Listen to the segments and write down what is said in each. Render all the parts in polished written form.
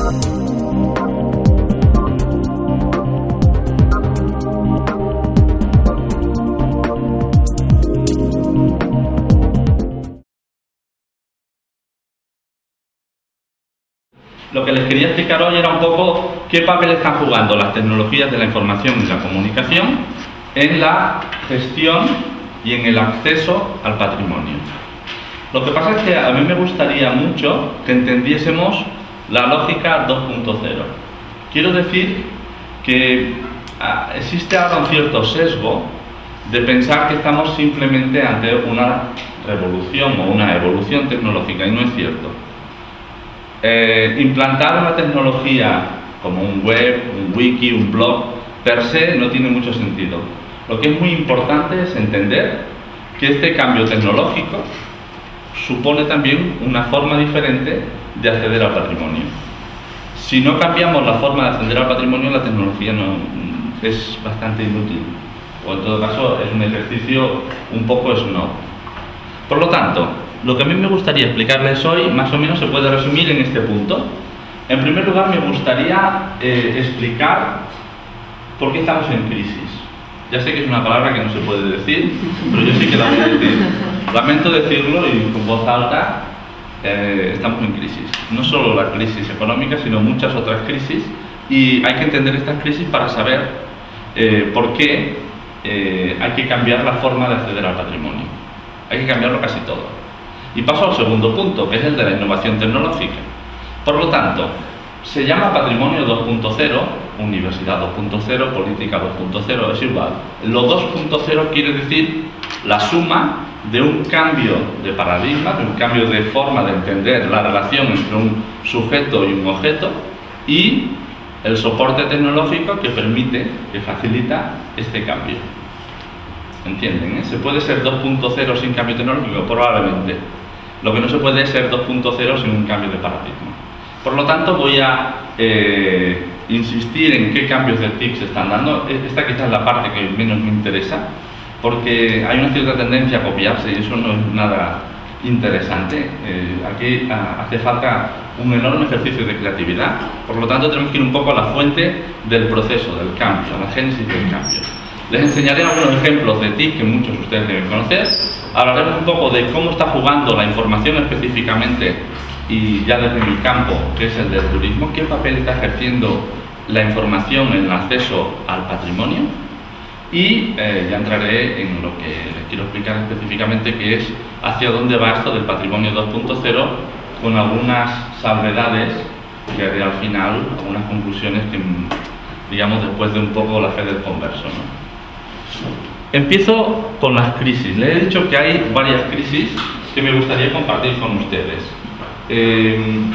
Lo que les quería explicar hoy era un poco qué papel están jugando las tecnologías de la información y la comunicación en la gestión y en el acceso al patrimonio. Lo que pasa es que a mí me gustaría mucho que entendiésemos la lógica 2.0. Quiero decir que existe ahora un cierto sesgo de pensar que estamos simplemente ante una revolución o una evolución tecnológica, y no es cierto. Implantar una tecnología como un web, un wiki, un blog, per se no tiene mucho sentido. Lo que es muy importante es entender que este cambio tecnológico supone también una forma diferente de acceder al patrimonio. Si no cambiamos la forma de acceder al patrimonio, la tecnología es bastante inútil, o en todo caso es un ejercicio un poco snob. Por lo tanto, lo que a mí me gustaría explicarles hoy, más o menos se puede resumir en este punto. En primer lugar, me gustaría explicar por qué estamos en crisis. Ya sé que es una palabra que no se puede decir, pero yo sí que la voy a decir. Lamento decirlo y con voz alta, estamos en crisis. No solo la crisis económica, sino muchas otras crisis, y hay que entender estas crisis para saber por qué hay que cambiar la forma de acceder al patrimonio. Hay que cambiarlo casi todo. Y paso al segundo punto, que es el de la innovación tecnológica. Por lo tanto, se llama patrimonio 2.0, universidad 2.0, política 2.0, es igual. Lo 2.0 quiere decir la suma de un cambio de paradigma, de un cambio de forma de entender la relación entre un sujeto y un objeto, y el soporte tecnológico que permite, que facilita este cambio. ¿Entienden? ¿Se puede ser 2.0 sin cambio tecnológico? Probablemente. Lo que no se puede es ser 2.0 sin un cambio de paradigma. Por lo tanto, voy a insistir en qué cambios de TIC se están dando. Esta quizás es la parte que menos me interesa, porque hay una cierta tendencia a copiarse y eso no es nada interesante. Aquí hace falta un enorme ejercicio de creatividad. Por lo tanto, tenemos que ir un poco a la fuente del proceso, del cambio, a la génesis del cambio. Les enseñaré algunos ejemplos de TIC que muchos de ustedes deben conocer. Hablaremos un poco de cómo está jugando la información específicamente y ya desde mi campo, que es el del turismo, qué papel está ejerciendo la información en el acceso al patrimonio, y ya entraré en lo que les quiero explicar específicamente, que es hacia dónde va esto del patrimonio 2.0, con algunas salvedades que haré al final, algunas conclusiones que, digamos, después de un poco la fe del converso, ¿no? Empiezo con las crisis. Les he dicho que hay varias crisis que me gustaría compartir con ustedes y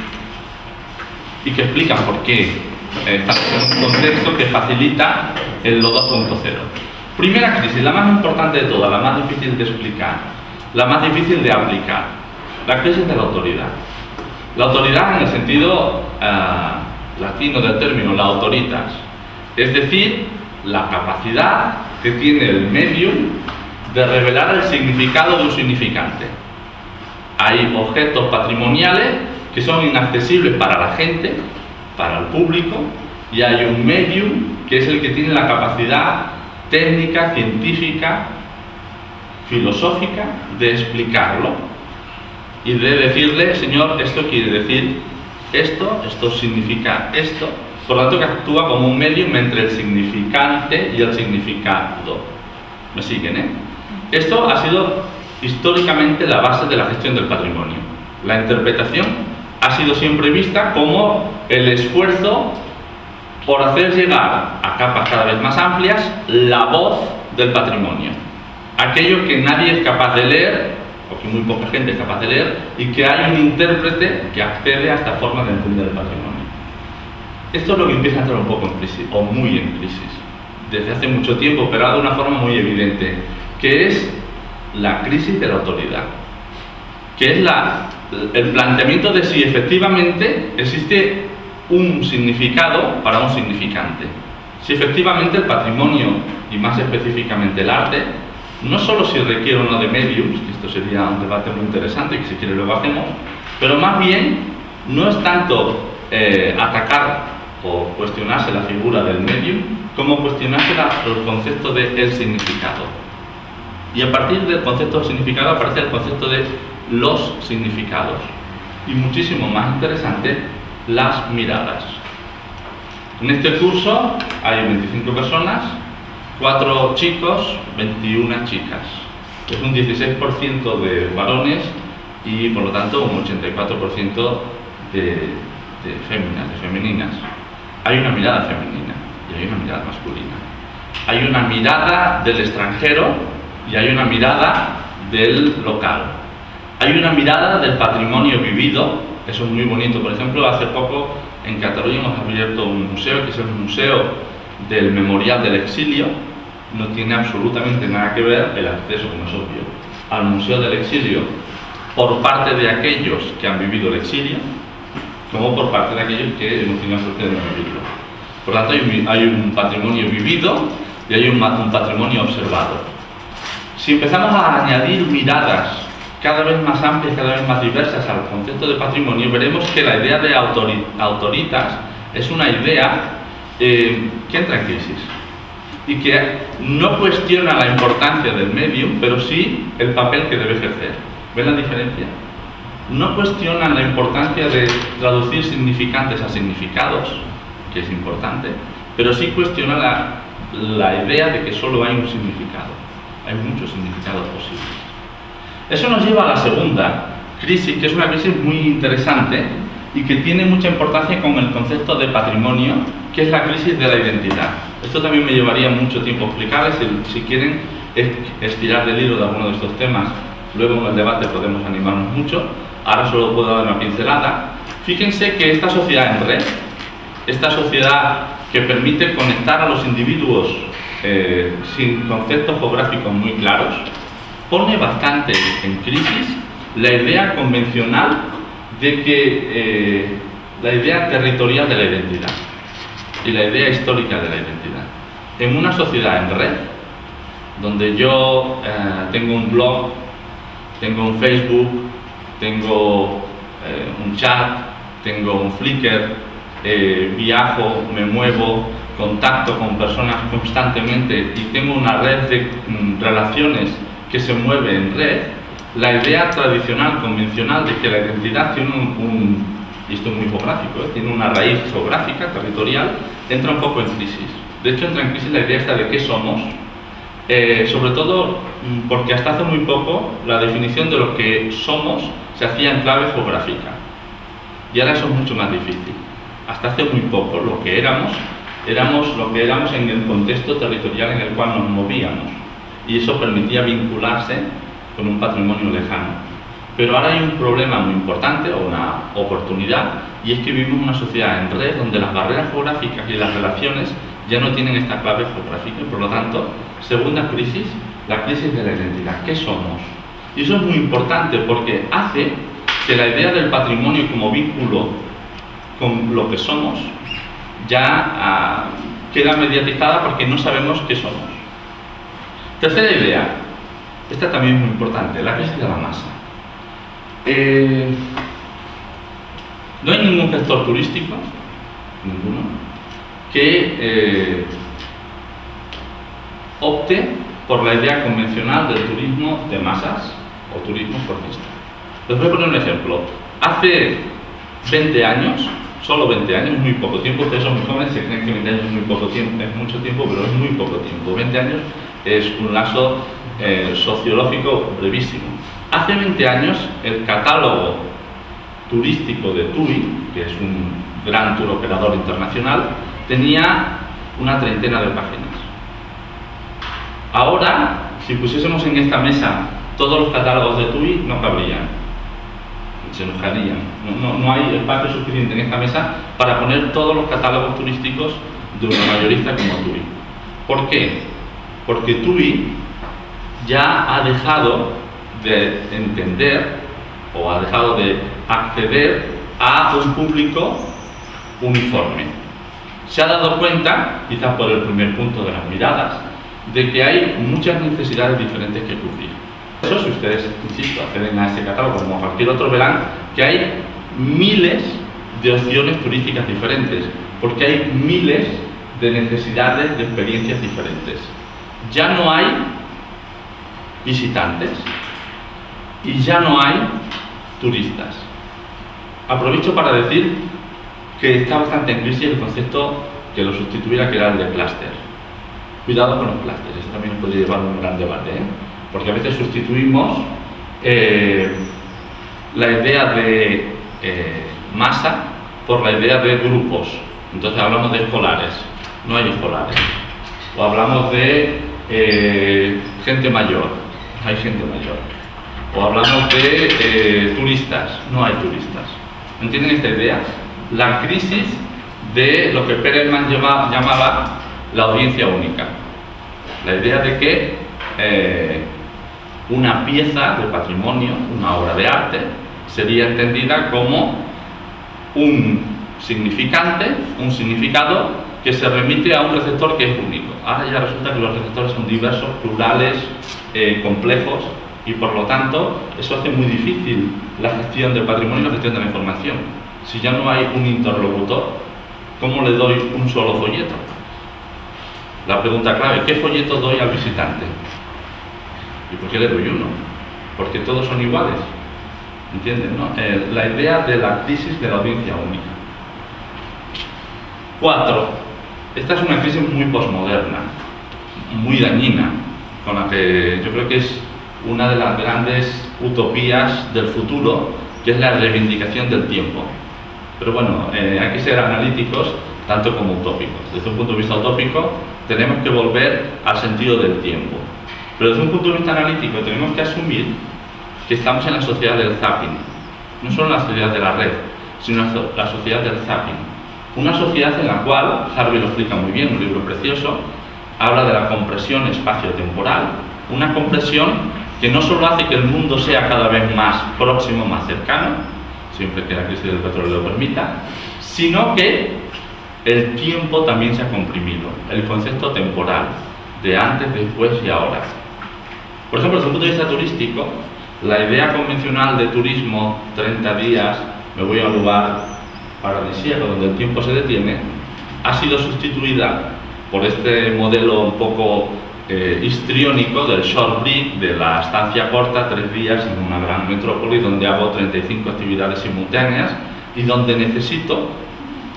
que explican por qué estamos en un contexto que facilita el 2.0. Primera crisis, la más importante de todas, la más difícil de explicar, la más difícil de aplicar, la crisis de la autoridad. La autoridad en el sentido latino del término, la autoritas, es decir, la capacidad que tiene el medium de revelar el significado de un significante. Hay objetos patrimoniales que son inaccesibles para la gente, para el público, y hay un medium que es el que tiene la capacidad técnica, científica, filosófica de explicarlo y de decirle, señor, esto quiere decir esto, esto significa esto. Por lo tanto, que actúa como un medium entre el significante y el significado. ¿Me siguen, eh? Esto ha sido históricamente la base de la gestión del patrimonio. La interpretación ha sido siempre vista como el esfuerzo por hacer llegar a capas cada vez más amplias la voz del patrimonio. Aquello que nadie es capaz de leer, o que muy poca gente es capaz de leer, y que hay un intérprete que accede a esta forma de entender el patrimonio. Esto es lo que empieza a entrar un poco en crisis, o muy en crisis, desde hace mucho tiempo, pero de una forma muy evidente, que es la crisis de la autoridad, que es el planteamiento de si efectivamente existe un significado para un significante. Si efectivamente el patrimonio, y más específicamente el arte, no solo si requiere o no de mediums, que esto sería un debate muy interesante, que si quiere luego hacemos, pero más bien no es tanto atacar o cuestionarse la figura del medium como cuestionarse el concepto de el significado. Y a partir del concepto de significado aparece el concepto de los significados. Y muchísimo más interesante, las miradas. En este curso hay 25 personas, 4 chicos, 21 chicas. Es un 16% de varones y por lo tanto un 84% de femeninas. Hay una mirada femenina y hay una mirada masculina. Hay una mirada del extranjero y hay una mirada del local. Hay una mirada del patrimonio vivido. Eso es muy bonito. Por ejemplo, hace poco en Cataluña hemos abierto un museo, que es el Museo del Memorial del Exilio. No tiene absolutamente nada que ver el acceso, como es obvio, al Museo del Exilio por parte de aquellos que han vivido el exilio, como por parte de aquellos que hemos tenido la suerte de no vivirlo. Por lo tanto, hay un patrimonio vivido y hay un patrimonio observado. Si empezamos a añadir miradas cada vez más amplias, cada vez más diversas al concepto de patrimonio, veremos que la idea de autoritas es una idea que entra en crisis y que no cuestiona la importancia del medium, pero sí el papel que debe ejercer. ¿Ven la diferencia? No cuestionan la importancia de traducir significantes a significados, que es importante, pero sí cuestiona la idea de que solo hay un significado. Hay muchos significados posibles. Eso nos lleva a la segunda crisis, que es una crisis muy interesante y que tiene mucha importancia con el concepto de patrimonio, que es la crisis de la identidad. Esto también me llevaría mucho tiempo explicarles. Si quieren estirar del hilo de alguno de estos temas, luego en el debate podemos animarnos mucho. Ahora solo puedo dar una pincelada. Fíjense que esta sociedad en red, esta sociedad que permite conectar a los individuos sin conceptos geográficos muy claros, pone bastante en crisis la idea convencional de que la idea territorial de la identidad y la idea histórica de la identidad. En una sociedad en red, donde yo tengo un blog, tengo un Facebook, tengo un chat, tengo un Flickr, viajo, me muevo, contacto con personas constantemente y tengo una red de relaciones que se mueve en red, la idea tradicional, convencional de que la identidad tiene y esto es muy geográfico, tiene una raíz geográfica, territorial, entra un poco en crisis. De hecho, entra en crisis la idea esta de qué somos, sobre todo porque hasta hace muy poco la definición de lo que somos se hacía en clave geográfica. Y ahora eso es mucho más difícil. Hasta hace muy poco lo que éramos lo que éramos en el contexto territorial en el cual nos movíamos. Y eso permitía vincularse con un patrimonio lejano. Pero ahora hay un problema muy importante, o una oportunidad, y es que vivimos en una sociedad en red donde las barreras geográficas y las relaciones ya no tienen esta clave geográfica y por lo tanto, segunda crisis, la crisis de la identidad. ¿Qué somos? Y eso es muy importante porque hace que la idea del patrimonio como vínculo con lo que somos ya queda mediatizada porque no sabemos qué somos. Tercera idea, esta también es muy importante, la crisis de la masa. No hay ningún sector turístico, ninguno, que opte por la idea convencional del turismo de masas o turismo forcista. Les voy a poner un ejemplo. Hace 20 años, solo 20 años, muy poco tiempo, ustedes son muy jóvenes, se creen que 20 años es muy poco tiempo, es mucho tiempo, pero es muy poco tiempo. 20 años es un lapso sociológico brevísimo. Hace 20 años el catálogo turístico de TUI, que es un gran tour operador internacional, tenía una treintena de páginas. Ahora, si pusiésemos en esta mesa todos los catálogos de TUI, no cabrían, se enojarían. No hay espacio suficiente en esta mesa para poner todos los catálogos turísticos de una mayorista como TUI. ¿Por qué? Porque TUI ya ha dejado de entender o ha dejado de acceder a un público uniforme. Se ha dado cuenta, quizás por el primer punto de las miradas, de que hay muchas necesidades diferentes que cubrir. Eso, si ustedes, insisto, acceden a este catálogo como cualquier otro, verán que hay miles de opciones turísticas diferentes, porque hay miles de necesidades de experiencias diferentes. Ya no hay visitantes y ya no hay turistas. Aprovecho para decir que está bastante en crisis el concepto que lo sustituyera, que era el de clúster. Cuidado con los clústeres, eso también podría llevar a un gran debate, porque a veces sustituimos la idea de masa por la idea de grupos. Entonces hablamos de escolares, no hay escolares. O hablamos de gente mayor, hay gente mayor. O hablamos de turistas, no hay turistas. ¿Entienden esta idea? La crisis de lo que Perelman llamaba la audiencia única. La idea de que una pieza de patrimonio, una obra de arte, sería entendida como un significante, un significado que se remite a un receptor que es único. Ahora ya resulta que los receptores son diversos, plurales, complejos, y por lo tanto eso hace muy difícil la gestión del patrimonio y la gestión de la información. Si ya no hay un interlocutor, ¿cómo le doy un solo folleto? La pregunta clave, ¿qué folleto doy al visitante? ¿Y por qué le doy uno? Porque todos son iguales. ¿Entienden, no? La idea de la crisis de la audiencia única. 4. Esta es una crisis muy posmoderna, muy dañina, con la que yo creo que es una de las grandes utopías del futuro, que es la reivindicación del tiempo. Pero bueno, hay que ser analíticos tanto como utópicos. Desde un punto de vista utópico tenemos que volver al sentido del tiempo. Pero desde un punto de vista analítico tenemos que asumir que estamos en la sociedad del zapping. No solo en la sociedad de la red, sino en la sociedad del zapping. Una sociedad en la cual, Harvey lo explica muy bien, un libro precioso, habla de la compresión espacio-temporal. Una compresión que no solo hace que el mundo sea cada vez más próximo, más cercano, siempre que la crisis del petróleo lo permita, sino que el tiempo también se ha comprimido, el concepto temporal, de antes, después y ahora. Por ejemplo, desde un punto de vista turístico, la idea convencional de turismo, 30 días, me voy a un lugar paradisíaco donde el tiempo se detiene, ha sido sustituida por este modelo un poco histriónico del short break, de la estancia corta, 3 días en una gran metrópoli donde hago 35 actividades simultáneas y donde necesito,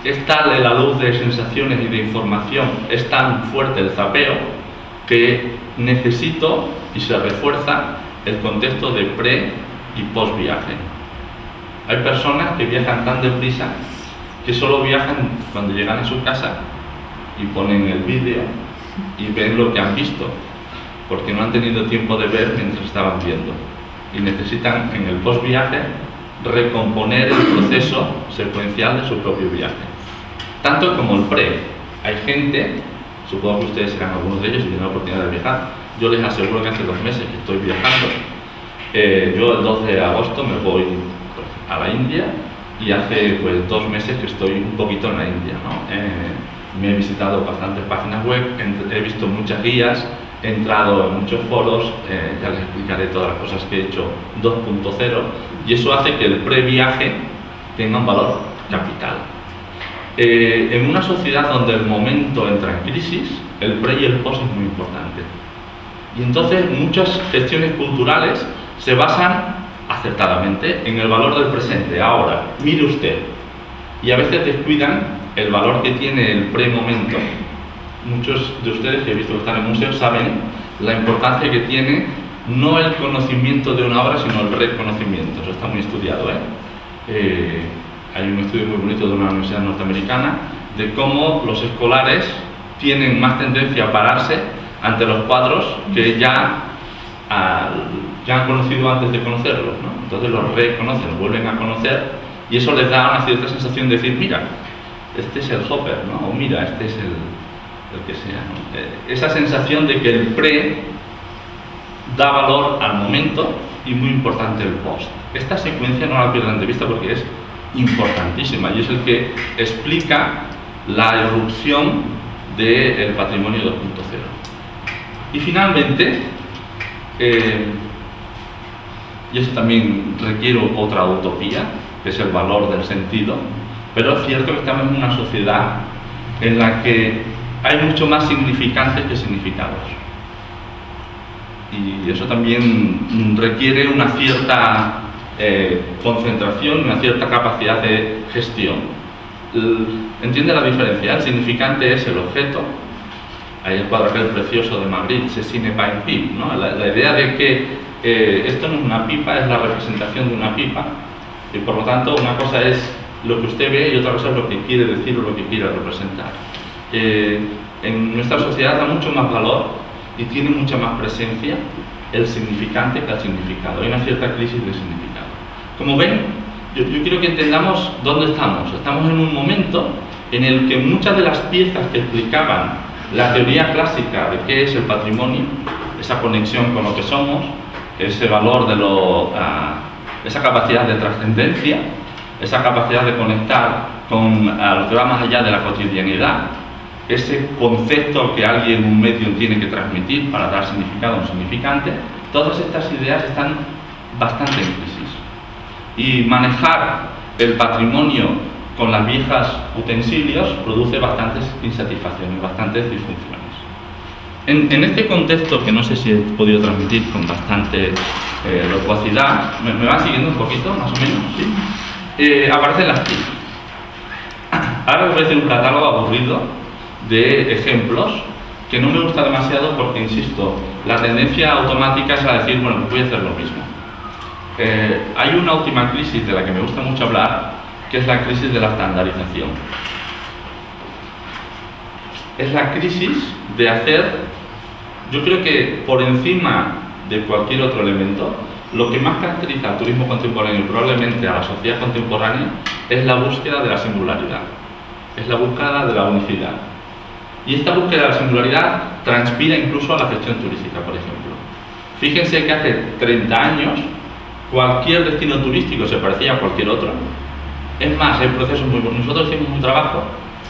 es tal la luz de sensaciones y de información, es tan fuerte el zapeo que necesito y se refuerza el contexto de pre y post viaje. Hay personas que viajan tan deprisa que solo viajan cuando llegan a su casa y ponen el vídeo y ven lo que han visto, porque no han tenido tiempo de ver mientras estaban viendo, y necesitan en el post viaje recomponer el proceso secuencial de su propio viaje. Tanto como el pre. Hay gente, supongo que ustedes serán algunos de ellos y tienen la oportunidad de viajar, yo les aseguro que hace 2 meses que estoy viajando. Yo el 12 de agosto me voy pues, a la India, y hace pues 2 meses que estoy un poquito en la India, ¿no? Me he visitado bastantes páginas web, he visto muchas guías, he entrado en muchos foros, ya les explicaré todas las cosas que he hecho 2.0, y eso hace que el previaje tenga un valor capital. En una sociedad donde el momento entra en crisis, el pre y el post es muy importante. Y entonces muchas gestiones culturales se basan acertadamente en el valor del presente, ahora, mire usted, y a veces descuidan el valor que tiene el pre-momento. Muchos de ustedes que he visto que están en museos saben la importancia que tiene no el conocimiento de una obra, sino el reconocimiento. Eso está muy estudiado, hay un estudio muy bonito de una universidad norteamericana de cómo los escolares tienen más tendencia a pararse ante los cuadros que ya han conocido antes de conocerlos, ¿no? Entonces los reconocen, los vuelven a conocer, y eso les da una cierta sensación de decir, mira, este es el Hopper, ¿no? O mira, este es el que sea, ¿no? Esa sensación de que el pre da valor al momento y muy importante el post. Esta secuencia no la pierdan de vista porque es importantísima y es el que explica la irrupción del patrimonio 2.0. Y finalmente, y eso también requiere otra utopía, que es el valor del sentido. Pero es cierto que estamos en una sociedad en la que hay mucho más significantes que significados. Y eso también requiere una cierta concentración, una cierta capacidad de gestión. ¿Entiende la diferencia? El significante es el objeto. Hay el cuadro aquel precioso de Magritte, Ceci n'est pas une pipe, ¿no? La idea de que esto no es una pipa, es la representación de una pipa. Y por lo tanto, una cosa es lo que usted ve y otra cosa es lo que quiere decir o lo que quiere representar. En nuestra sociedad da mucho más valor y tiene mucha más presencia el significante que el significado. Hay una cierta crisis de significado. Como ven, yo quiero que entendamos dónde estamos. Estamos en un momento en el que muchas de las piezas que explicaban la teoría clásica de qué es el patrimonio, esa conexión con lo que somos, ese valor de esa capacidad de trascendencia, esa capacidad de conectar con lo que va más allá de la cotidianidad, ese concepto que alguien, un medio, tiene que transmitir para dar significado a un significante, todas estas ideas están bastante en crisis. Y manejar el patrimonio con las viejas utensilios produce bastantes insatisfacciones, bastantes disfunciones. En este contexto, que no sé si he podido transmitir con bastante locuacidad, ¿me van siguiendo un poquito, más o menos? ¿Sí? Aparecen las TIC. Ahora os voy a hacer un catálogo aburrido de ejemplos que no me gusta demasiado porque, insisto, la tendencia automática es a decir, bueno, pues voy a hacer lo mismo. Hay una última crisis de la que me gusta mucho hablar, que es la crisis de la estandarización. Es la crisis de hacer, yo creo que por encima de cualquier otro elemento, lo que más caracteriza al turismo contemporáneo y probablemente a la sociedad contemporánea es la búsqueda de la singularidad, es la búsqueda de la unicidad. Y esta búsqueda de la singularidad transpira incluso a la gestión turística, por ejemplo. Fíjense que hace 30 años cualquier destino turístico se parecía a cualquier otro. Es más, hay procesos muy buenos. Nosotros hicimos un trabajo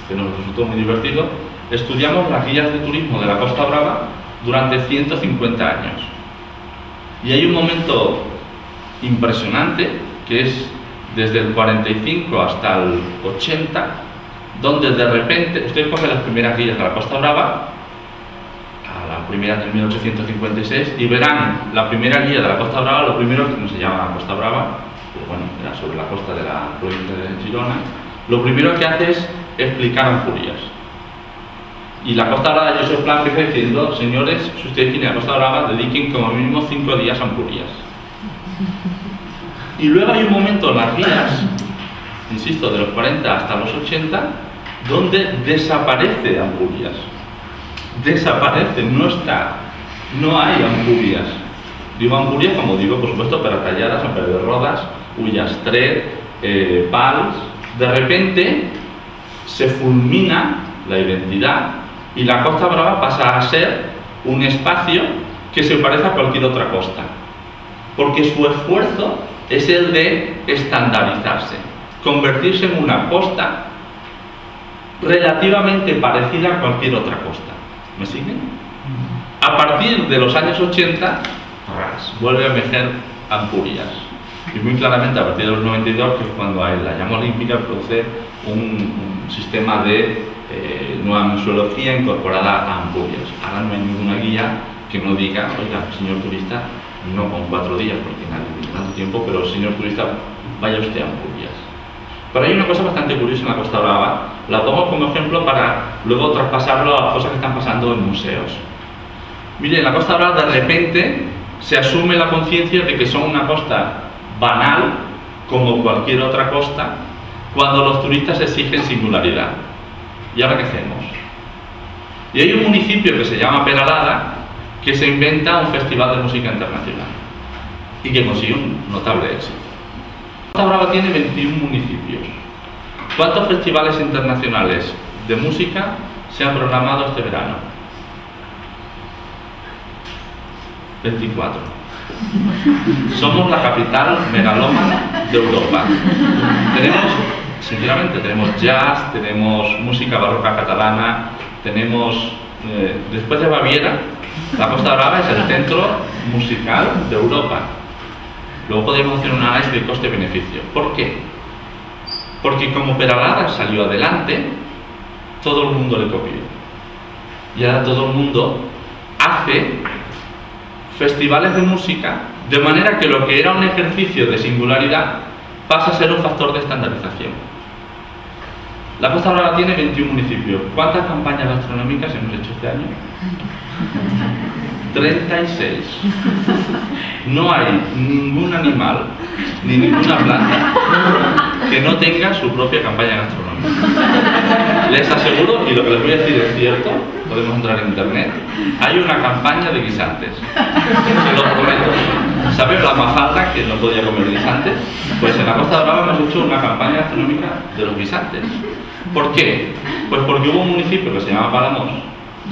que nos resultó muy divertido. Estudiamos las guías de turismo de la Costa Brava durante 150 años. Y hay un momento impresionante que es desde el 45 hasta el 80, donde de repente, ustedes cogen las primeras guías de la Costa Brava, a las primeras del 1856, y verán la primera guía de la Costa Brava, lo primero que no se llama la Costa Brava, pero bueno, era sobre la costa de la provincia de Girona, lo primero que hace es explicar Ampurias. Y la Costa Brava de Josep Pla empieza diciendo, señores, si ustedes quieren la Costa Brava, dediquen como mínimo 5 días a Ampurias. Y luego hay un momento en las guías, insisto, de los 40 hasta los 80, donde desaparece Ampurias. Desaparece, no está, no hay Ampurias. Digo Ampurias, como digo, por supuesto, Peratalladas, San Pedro de Rodas, Ullastret, Pals. De repente se fulmina la identidad y la Costa Brava pasa a ser un espacio que se parece a cualquier otra costa, porque su esfuerzo es el de estandarizarse, convertirse en una costa relativamente parecida a cualquier otra costa. ¿Me siguen? A partir de los años 80, vuelve a emerger Ampurias. Y muy claramente a partir de los 92, que es cuando hay la llama olímpica, produce un sistema de nueva museología incorporada a Ampurias. Ahora no hay ninguna guía que no diga, oiga, señor turista, no con 4 días, porque nadie tiene tanto tiempo, pero señor turista, vaya usted a Ampurias. Pero hay una cosa bastante curiosa en la Costa Brava, la tomo como ejemplo para luego traspasarlo a cosas que están pasando en museos. Miren, en la Costa Brava de repente se asume la conciencia de que son una costa banal, como cualquier otra costa, cuando los turistas exigen singularidad. ¿Y ahora qué hacemos? Y hay un municipio que se llama Peralada que se inventa un festival de música internacional y que consigue un notable éxito. Costa Brava tiene 21 municipios. ¿Cuántos festivales internacionales de música se han programado este verano? 24. Somos la capital megalómana de Europa. Sinceramente, tenemos jazz, tenemos música barroca catalana, tenemos, después de Baviera, la Costa Brava es el centro musical de Europa. Luego podríamos hacer un análisis de coste-beneficio. ¿Por qué? Porque como Peralada salió adelante, todo el mundo le copió. Y ahora todo el mundo hace festivales de música, de manera que lo que era un ejercicio de singularidad pasa a ser un factor de estandarización. La Costa Brava tiene 21 municipios. ¿Cuántas campañas gastronómicas hemos hecho este año? 36. No hay ningún animal ni ninguna planta que no tenga su propia campaña gastronómica. Les aseguro, y lo que les voy a decir es cierto, podemos entrar en internet, hay una campaña de guisantes. Se lo prometo. ¿Sabes la Mafalda que no podía comer guisantes? Pues en la Costa Brava hemos hecho una campaña gastronómica de los guisantes. ¿Por qué? Pues porque hubo un municipio que se llama Palamos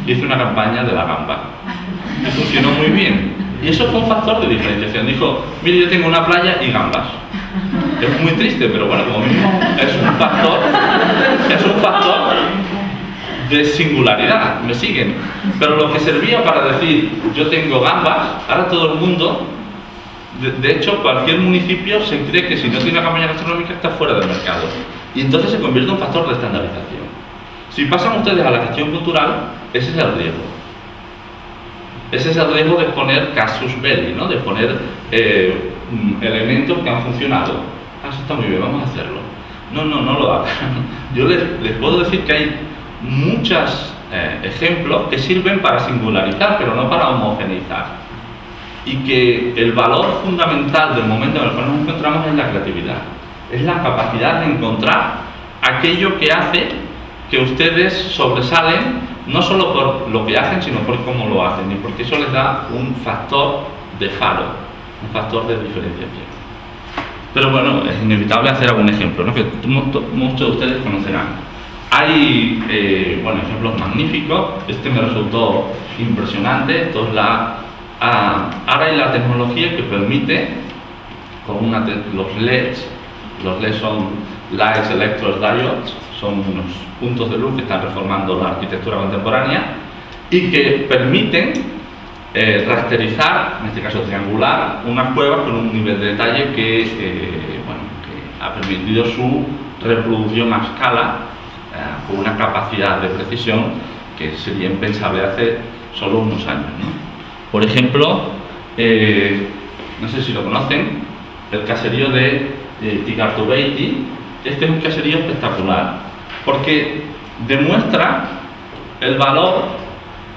y hizo una campaña de la gamba. Y funcionó muy bien. Y eso fue un factor de diferenciación. Dijo, mire, yo tengo una playa y gambas. Es muy triste, pero bueno, como mismo es un factor de singularidad, me siguen. Pero lo que servía para decir, yo tengo gambas, ahora todo el mundo, de hecho, cualquier municipio se cree que si no tiene una campaña gastronómica está fuera del mercado. Y entonces se convierte en un factor de estandarización. Si pasan ustedes a la gestión cultural, ese es el riesgo. Ese es el riesgo de poner casus belli, ¿no? De poner elementos que han funcionado. Ah, eso está muy bien, vamos a hacerlo. No lo hagan. Yo les puedo decir que hay muchos ejemplos que sirven para singularizar, pero no para homogeneizar. Y que el valor fundamental del momento en el cual nos encontramos es la creatividad. Es la capacidad de encontrar aquello que hace que ustedes sobresalen, no solo por lo que hacen, sino por cómo lo hacen, y porque eso les da un factor de faro, un factor de diferenciación. Pero bueno, es inevitable hacer algún ejemplo, ¿no? Que muchos de ustedes conocerán. Hay ejemplos magníficos. Este me resultó impresionante. Esto es ahora hay la tecnología que permite, con los LEDs son Lights Electro Diodes, son unos puntos de luz que están reformando la arquitectura contemporánea y que permiten rasterizar, en este caso triangular, unas cuevas con un nivel de detalle que ha permitido su reproducción a escala con una capacidad de precisión que sería impensable hace solo unos años, ¿no? Por ejemplo, no sé si lo conocen, el caserío de Tigartubeiti. Este es un caserío espectacular porque demuestra el valor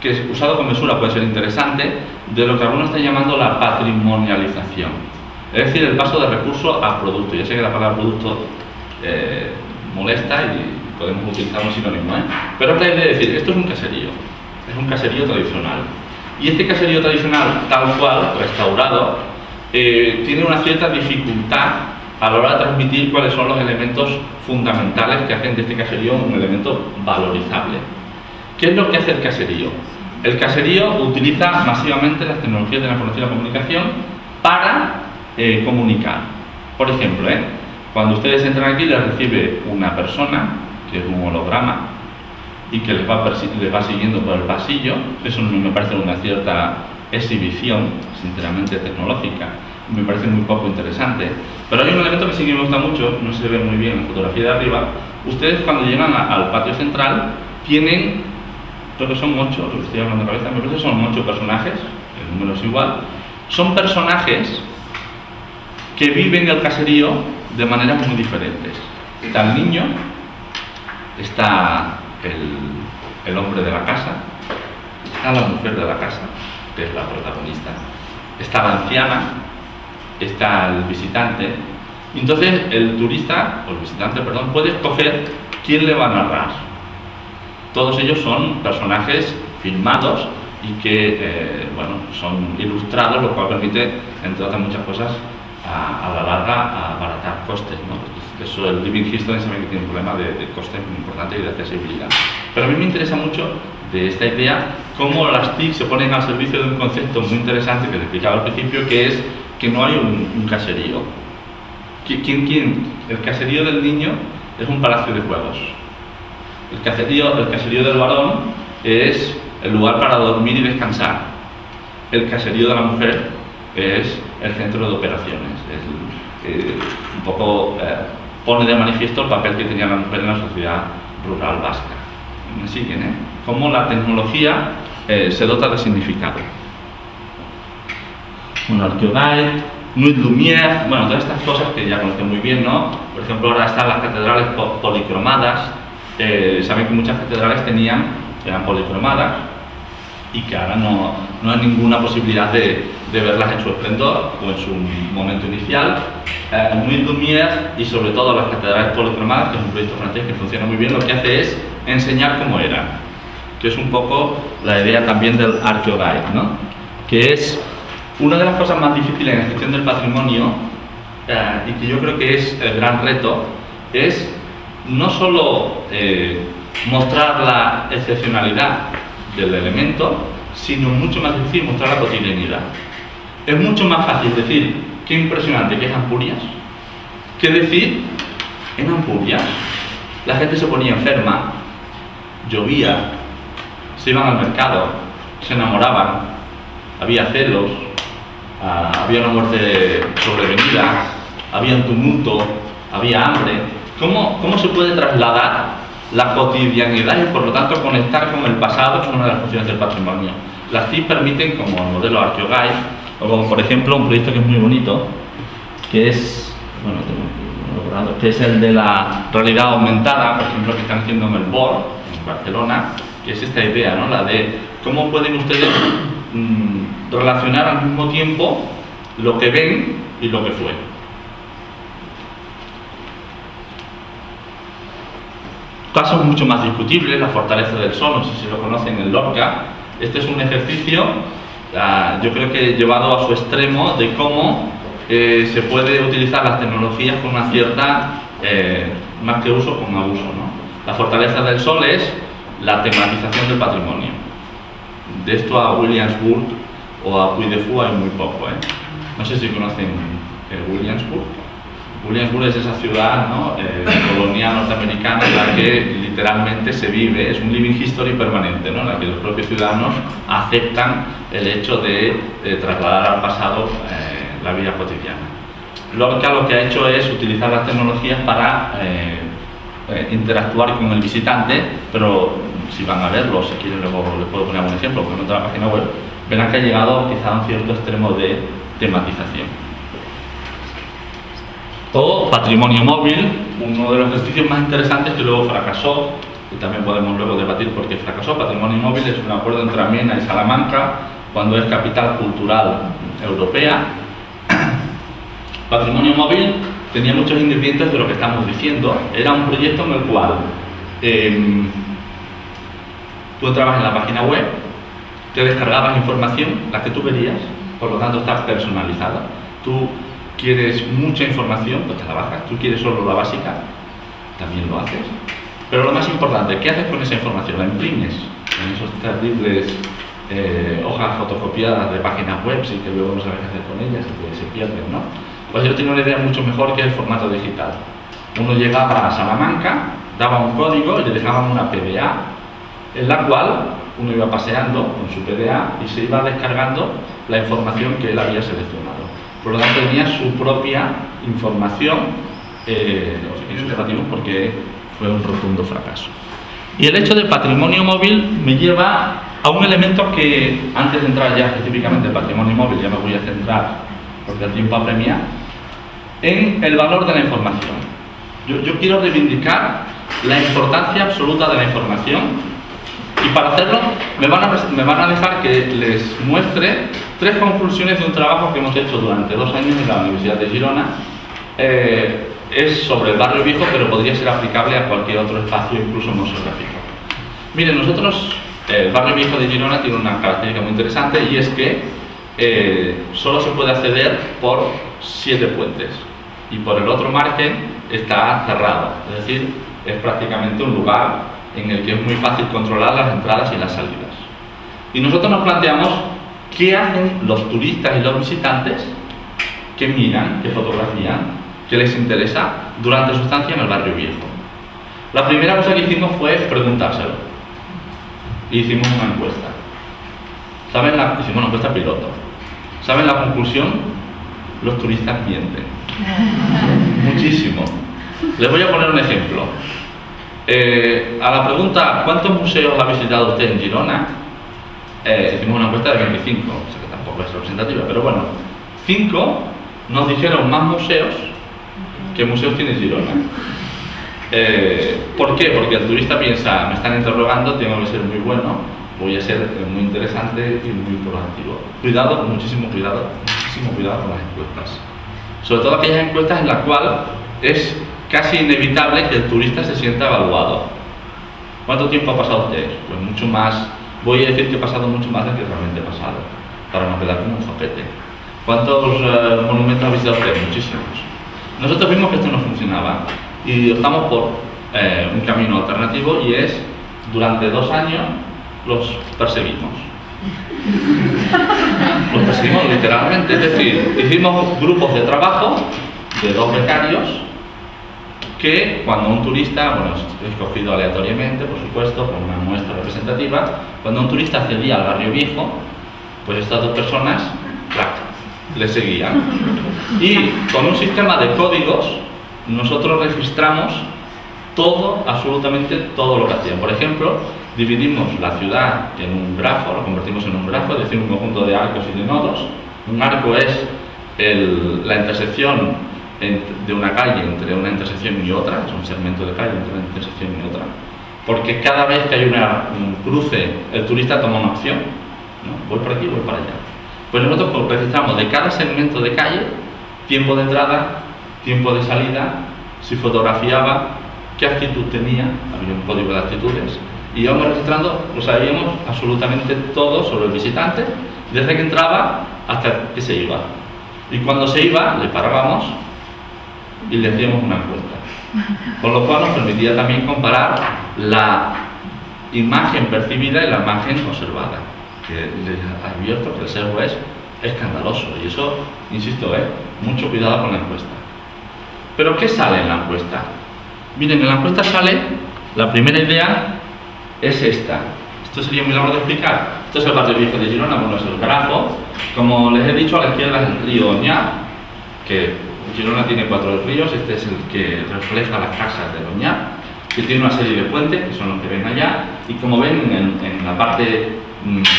que, usado con mesura, puede ser interesante, de lo que algunos están llamando la patrimonialización, es decir, el paso de recurso a producto. Ya sé que la palabra producto molesta y podemos utilizar un sinónimo, pero es la idea de decir, esto es un caserío tradicional. Y este caserío tradicional, tal cual, restaurado, tiene una cierta dificultad a la hora de transmitir cuáles son los elementos fundamentales que hacen de este caserío un elemento valorizable. ¿Qué es lo que hace el caserío? El caserío utiliza masivamente las tecnologías de la información y la comunicación para comunicar. Por ejemplo, cuando ustedes entran aquí, les recibe una persona, que es un holograma, y que les va siguiendo por el pasillo. Eso me parece una cierta exhibición, sinceramente, tecnológica. Me parece muy poco interesante. Pero hay un elemento que sí que me gusta mucho, no se ve muy bien en la fotografía de arriba. Ustedes, cuando llegan al patio central, tienen, creo que son 8, lo estoy hablando de cabeza, me parece que son 8 personajes, el número es igual. Son personajes que viven el caserío de maneras muy diferentes. Está el niño, está el hombre de la casa, está la mujer de la casa, que es la protagonista, está la anciana, está el visitante. Entonces el turista, o el visitante, perdón, puede escoger quién le va a narrar. Todos ellos son personajes filmados y que son ilustrados, lo cual permite, entre otras muchas cosas, a la larga abaratar costes, ¿no? Eso, el Living History sabe que tiene un problema de costes muy importante y de accesibilidad. Pero a mí me interesa mucho de esta idea cómo las TIC se ponen al servicio de un concepto muy interesante que les explicaba al principio, que es que no hay un caserío. El caserío del niño es un palacio de juegos. El caserío del varón es el lugar para dormir y descansar. El caserío de la mujer es el centro de operaciones. Es un poco pone de manifiesto el papel que tenía la mujer en la sociedad rural vasca. ¿Me siguen, eh? Cómo la tecnología se dota de significado. Un Arqueoguide, Nuit Lumière, bueno, todas estas cosas que ya conocen muy bien, ¿no? Por ejemplo, ahora están las catedrales policromadas. Saben que muchas catedrales eran policromadas y que ahora no hay ninguna posibilidad de verlas en su esplendor o en su momento inicial. Nuit Lumière y sobre todo las catedrales policromadas, que es un proyecto francés que funciona muy bien, lo que hace es enseñar cómo eran, que es un poco la idea también del Arqueoguide, ¿no? Que es una de las cosas más difíciles en la gestión del patrimonio y que yo creo que es el gran reto, es no solo mostrar la excepcionalidad del elemento, sino mucho más difícil mostrar la cotidianidad. Es mucho más fácil decir qué impresionante que es Ampurias, que decir en Ampurias la gente se ponía enferma, llovía, se iban al mercado, se enamoraban, había celos, había una muerte sobrevenida, había un tumulto, había hambre. ¿Cómo se puede trasladar la cotidianidad y por lo tanto conectar con el pasado como una de las funciones del patrimonio? Las TIC permiten, como el modelo Arqueoguide, o como por ejemplo un proyecto que es muy bonito, que es, bueno, que es el de la realidad aumentada, por ejemplo, que están haciendo en el BOR, en Barcelona, que es esta idea, ¿no? La de cómo pueden ustedes relacionar al mismo tiempo lo que ven y lo que fue. Casos mucho más discutibles, la fortaleza del sol, no sé si lo conocen, el Lorca. Este es un ejercicio, yo creo que llevado a su extremo, de cómo se puede utilizar las tecnologías con una cierta, más que uso, con abuso, ¿no? La fortaleza del sol es la tematización del patrimonio. De esto a Williamsburg o a Puy de Fou hay muy poco, ¿eh? No sé si conocen Williamsburg. Williamsburg es esa ciudad, ¿no? Colonial norteamericana en la que literalmente se vive, es un living history permanente, ¿no? En la que los propios ciudadanos aceptan el hecho de trasladar al pasado la vida cotidiana. Lorca lo que ha hecho es utilizar las tecnologías para interactuar con el visitante, pero si van a verlo, si quieren luego les puedo poner un ejemplo, porque en otra página web verán que ha llegado quizá a un cierto extremo de tematización. O patrimonio móvil, uno de los ejercicios más interesantes que luego fracasó, y también podemos luego debatir por qué fracasó. Patrimonio móvil es un acuerdo entre Amena y Salamanca, cuando es capital cultural europea. Patrimonio móvil tenía muchos ingredientes de lo que estamos diciendo. Era un proyecto en el cual tú entrabas en la página web, te descargabas información, la que tú querías, por lo tanto está personalizada. Tú quieres mucha información, pues te la bajas. Tú quieres solo la básica, también lo haces. Pero lo más importante, ¿qué haces con esa información? La imprimes en esos terribles hojas fotocopiadas de páginas web y que luego no sabes qué hacer con ellas y que se pierden, ¿no? Pues yo tengo una idea mucho mejor, que es el formato digital. Uno llegaba a Salamanca, daba un código y le dejaban una PDA, en la cual uno iba paseando con su PDA y se iba descargando la información que él había seleccionado. Por lo tanto, tenía su propia información, porque fue un rotundo fracaso. Y el hecho del patrimonio móvil me lleva a un elemento que, antes de entrar ya específicamente en patrimonio móvil, ya me voy a centrar, porque el tiempo apremia, en el valor de la información. Yo quiero reivindicar la importancia absoluta de la información. Y para hacerlo me van a dejar que les muestre 3 conclusiones de un trabajo que hemos hecho durante 2 años en la Universidad de Girona. Es sobre el barrio viejo, pero podría ser aplicable a cualquier otro espacio, incluso museográfico. Miren, el barrio viejo de Girona tiene una característica muy interesante, y es que solo se puede acceder por 7 puentes, y por el otro margen está cerrado, es decir, es prácticamente un lugar en el que es muy fácil controlar las entradas y las salidas. Y nosotros nos planteamos qué hacen los turistas y los visitantes, que miran, que fotografían, que les interesa durante su estancia en el barrio viejo. La primera cosa que hicimos fue preguntárselo. Y hicimos una encuesta. Hicimos una encuesta piloto. ¿Saben la conclusión? Los turistas mienten. Muchísimo. Les voy a poner un ejemplo. A la pregunta ¿cuántos museos ha visitado usted en Girona? Hicimos una encuesta de 25, o sea que tampoco es representativa, pero bueno, 5 nos dijeron más museos que museos tiene Girona. ¿Por qué? Porque el turista piensa, me están interrogando, tengo que ser muy bueno, voy a ser muy interesante y muy proactivo. Cuidado, muchísimo cuidado con las encuestas. Sobre todo aquellas encuestas en las cuales es casi inevitable que el turista se sienta evaluado. ¿Cuánto tiempo ha pasado usted? Pues mucho más, voy a decir que he pasado mucho más del que realmente he pasado, para no quedar como un zoquete. ¿Cuántos monumentos ha visitado usted? Muchísimos. Nosotros vimos que esto no funcionaba y optamos por un camino alternativo, y es, durante 2 años los perseguimos. Los perseguimos literalmente, es decir, hicimos grupos de trabajo de 2 becarios que, cuando un turista, bueno, escogido aleatoriamente, por supuesto, con una muestra representativa, cuando un turista accedía al barrio viejo, pues estas 2 personas le seguían. Y con un sistema de códigos nosotros registramos todo, absolutamente todo lo que hacían. Por ejemplo, dividimos la ciudad en un grafo, lo convertimos en un grafo, es decir, un conjunto de arcos y de nodos. Un arco es la intersección de una calle entre una intersección y otra, es un segmento de calle entre una intersección y otra, porque cada vez que hay un cruce, el turista toma una opción, ¿no? Voy por aquí, voy para allá. Pues nosotros registramos de cada segmento de calle tiempo de entrada, tiempo de salida, si fotografiaba, qué actitud tenía, había un código de actitudes, y íbamos registrando, lo sabíamos absolutamente todo sobre el visitante, desde que entraba hasta que se iba. Y cuando se iba, le parábamos y le hacíamos una encuesta, con lo cual nos permitía también comparar la imagen percibida y la imagen observada, que les advierto que el sesgo es escandaloso, y eso, insisto, mucho cuidado con la encuesta. ¿Pero qué sale en la encuesta? Miren, en la encuesta sale, la primera idea es esta. Esto sería muy largo de explicar. Esto es el barrio viejo de Girona, bueno, es el grafo. Como les he dicho, a la izquierda es el río Oñar, que Girona tiene 4 ríos, este es el que refleja las casas de Oñar, que tiene una serie de puentes, que son los que ven allá, y como ven en la parte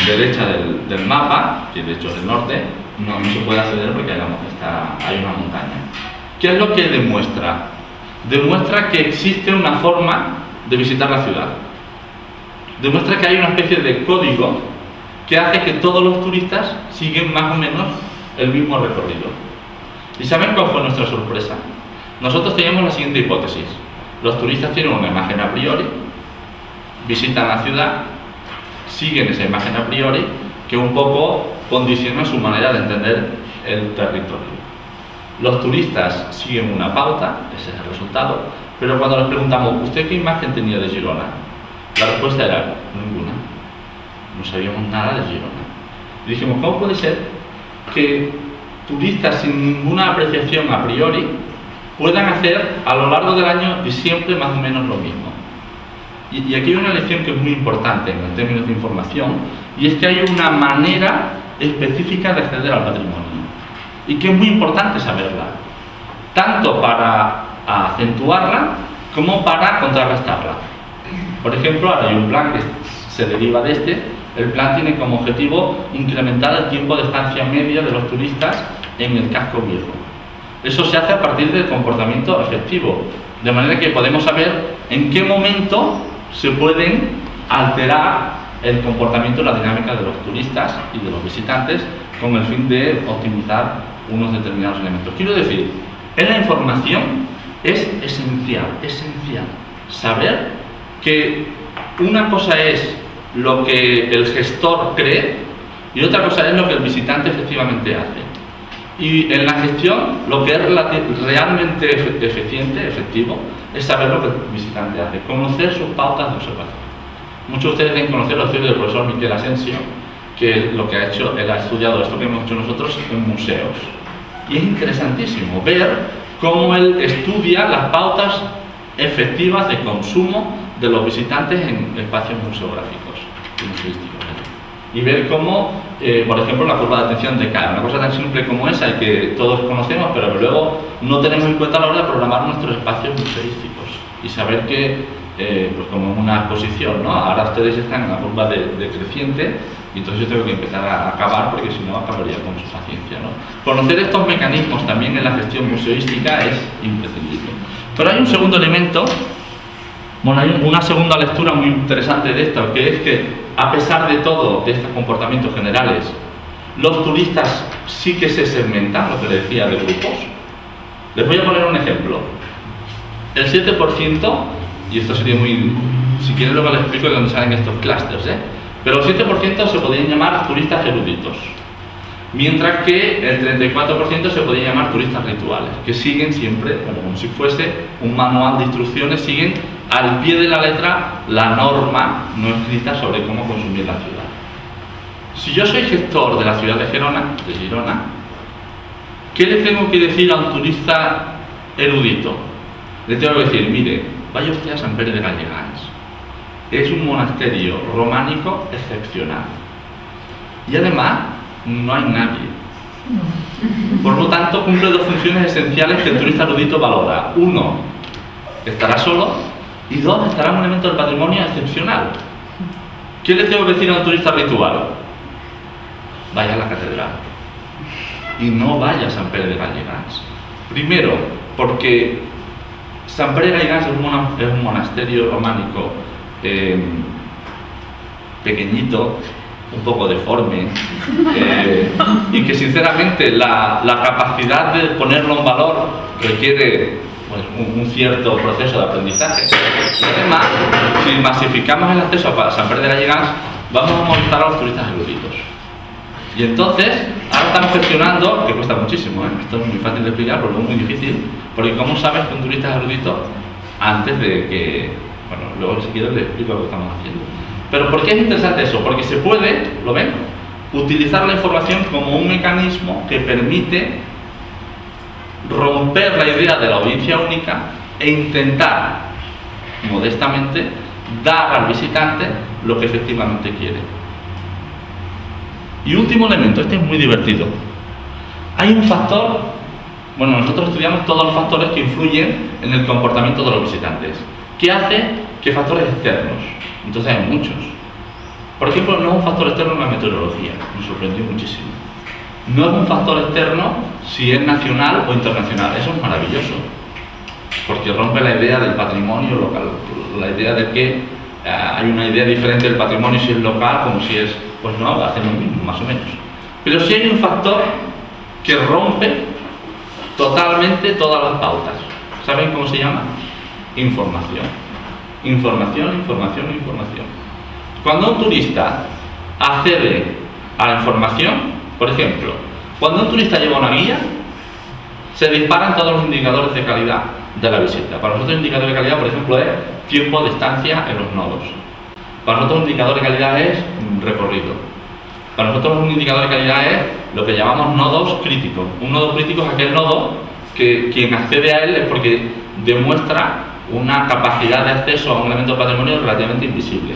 derecha del mapa, que de hecho es el norte, no se puede acceder porque hay una montaña. ¿Qué es lo que demuestra? Demuestra que existe una forma de visitar la ciudad. Demuestra que hay una especie de código que hace que todos los turistas siguen más o menos el mismo recorrido. ¿Y saben cuál fue nuestra sorpresa? Nosotros teníamos la siguiente hipótesis. Los turistas tienen una imagen a priori, visitan la ciudad, siguen esa imagen a priori, que un poco condiciona su manera de entender el territorio. Los turistas siguen una pauta, ese es el resultado, pero cuando les preguntamos, ¿usted qué imagen tenía de Girona? La respuesta era, ninguna. No sabíamos nada de Girona. Y dijimos, ¿cómo puede ser que turistas sin ninguna apreciación a priori puedan hacer a lo largo del año y siempre más o menos lo mismo? Y aquí hay una lección que es muy importante en términos de información, y es que hay una manera específica de acceder al patrimonio, y que es muy importante saberla, tanto para acentuarla como para contrarrestarla. Por ejemplo, ahora hay un plan que se deriva de este. El plan tiene como objetivo incrementar el tiempo de estancia media de los turistas en el casco viejo. Eso se hace a partir del comportamiento efectivo, de manera que podemos saber en qué momento se pueden alterar el comportamiento y la dinámica de los turistas y de los visitantes con el fin de optimizar unos determinados elementos. Quiero decir, en la información es esencial saber que una cosa es lo que el gestor cree y otra cosa es lo que el visitante efectivamente hace. Y en la gestión, lo que es realmente eficiente, efectivo, es saber lo que el visitante hace, conocer sus pautas de observación. Muchos de ustedes deben conocer los estudios del profesor Miquel Asensio, que lo que ha hecho, él ha estudiado esto que hemos hecho nosotros en museos. Y es interesantísimo ver cómo él estudia las pautas efectivas de consumo de los visitantes en espacios museográficos y museísticos. y ver cómo, por ejemplo, la curva de atención decae. Una cosa tan simple como esa y que todos conocemos, pero que luego no tenemos en cuenta a la hora de programar nuestros espacios museísticos y saber que, pues como en una exposición, ¿no? Ahora ustedes están en la curva decreciente y entonces yo tengo que empezar a acabar porque si no acabaría con su paciencia, ¿no? Conocer estos mecanismos también en la gestión museística es imprescindible. Pero hay un segundo elemento. Bueno, hay una segunda lectura muy interesante de esto, que es que a pesar de todo, de estos comportamientos generales, los turistas sí que se segmentan, lo que les decía, de grupos. Les voy a poner un ejemplo. El 7%, y esto sería muy... Si quieren luego les explico de dónde salen estos clústeres, pero el 7% se podrían llamar turistas eruditos, mientras que el 34% se podría llamar turistas rituales, que siguen siempre, bueno, como si fuese un manual de instrucciones, siguen al pie de la letra la norma no escrita sobre cómo consumir la ciudad. Si yo soy gestor de la ciudad de Girona, ¿qué le tengo que decir a un turista erudito? Le tengo que decir, mire, vaya usted a San Pere de Gallegans. Es un monasterio románico excepcional. Y además, no hay nadie. Por lo tanto, cumple dos funciones esenciales que el turista erudito valora. Uno, estará solo. Y dos, estará un elemento del patrimonio excepcional. ¿Qué le tengo que decir a un turista ritual? Vaya a la catedral. Y no vaya a San Pere de Gallegans. Primero, porque San Pere de Gallegans es un monasterio románico pequeñito, un poco deforme, y que sinceramente la capacidad de ponerlo en valor requiere pues, un cierto proceso de aprendizaje. Y además, si masificamos el acceso a San Pere de Gallegans, vamos a molestar a los turistas eruditos. Y entonces, ahora estamos gestionando, que cuesta muchísimo, esto es muy fácil de explicar, pero es muy difícil, porque ¿cómo sabes que un turista es erudito antes de que... Bueno, luego si quieres les explico lo que estamos haciendo. Pero ¿por qué es interesante eso? Porque se puede, ¿lo ven?, utilizar la información como un mecanismo que permite romper la idea de la audiencia única e intentar, modestamente, dar al visitante lo que efectivamente quiere. Y último elemento, este es muy divertido. Hay un factor, bueno, nosotros estudiamos todos los factores que influyen en el comportamiento de los visitantes. ¿Qué hace? ¿Qué factores externos? Entonces hay muchos. Por ejemplo, no es un factor externo la meteorología, me sorprendió muchísimo. No es un factor externo si es nacional o internacional, eso es maravilloso, porque rompe la idea del patrimonio local, la idea de que hay una idea diferente del patrimonio si es local como si es, pues no, hacen lo mismo, más o menos. Pero sí hay un factor que rompe totalmente todas las pautas. ¿Saben cómo se llama? Información. Información, información, información. Cuando un turista accede a la información, por ejemplo, cuando un turista lleva una guía, se disparan todos los indicadores de calidad de la visita. Para nosotros, el indicador de calidad, por ejemplo, es tiempo de estancia en los nodos. Para nosotros, un indicador de calidad es recorrido. Para nosotros, un indicador de calidad es lo que llamamos nodos críticos. Un nodo crítico es aquel nodo que quien accede a él es porque demuestra una capacidad de acceso a un elemento de patrimonio relativamente invisible.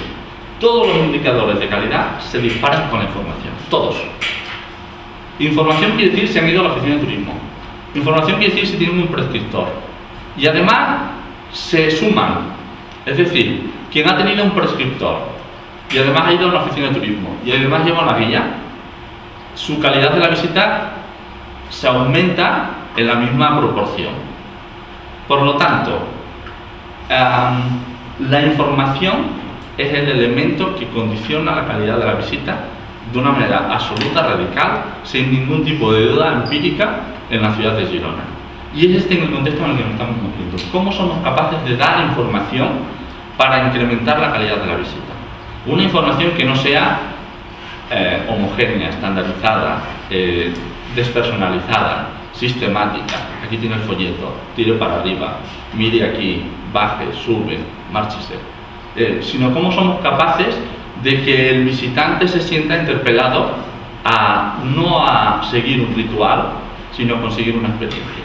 Todos los indicadores de calidad se disparan con la información, todos. Información quiere decir si han ido a la oficina de turismo. Información quiere decir si tienen un prescriptor. Y además se suman. Es decir, quien ha tenido un prescriptor y además ha ido a una oficina de turismo y además lleva una guía, su calidad de la visita se aumenta en la misma proporción. Por lo tanto, la información es el elemento que condiciona la calidad de la visita de una manera absoluta, radical, sin ningún tipo de duda empírica en la ciudad de Girona. Y es este en el contexto en el que nos estamos moviendo. ¿Cómo somos capaces de dar información para incrementar la calidad de la visita? Una información que no sea homogénea, estandarizada, despersonalizada, sistemática. Aquí tiene el folleto, tire para arriba, mire aquí, baje, sube, márchese. Sino cómo somos capaces de que el visitante se sienta interpelado no a seguir un ritual, sino a conseguir una experiencia.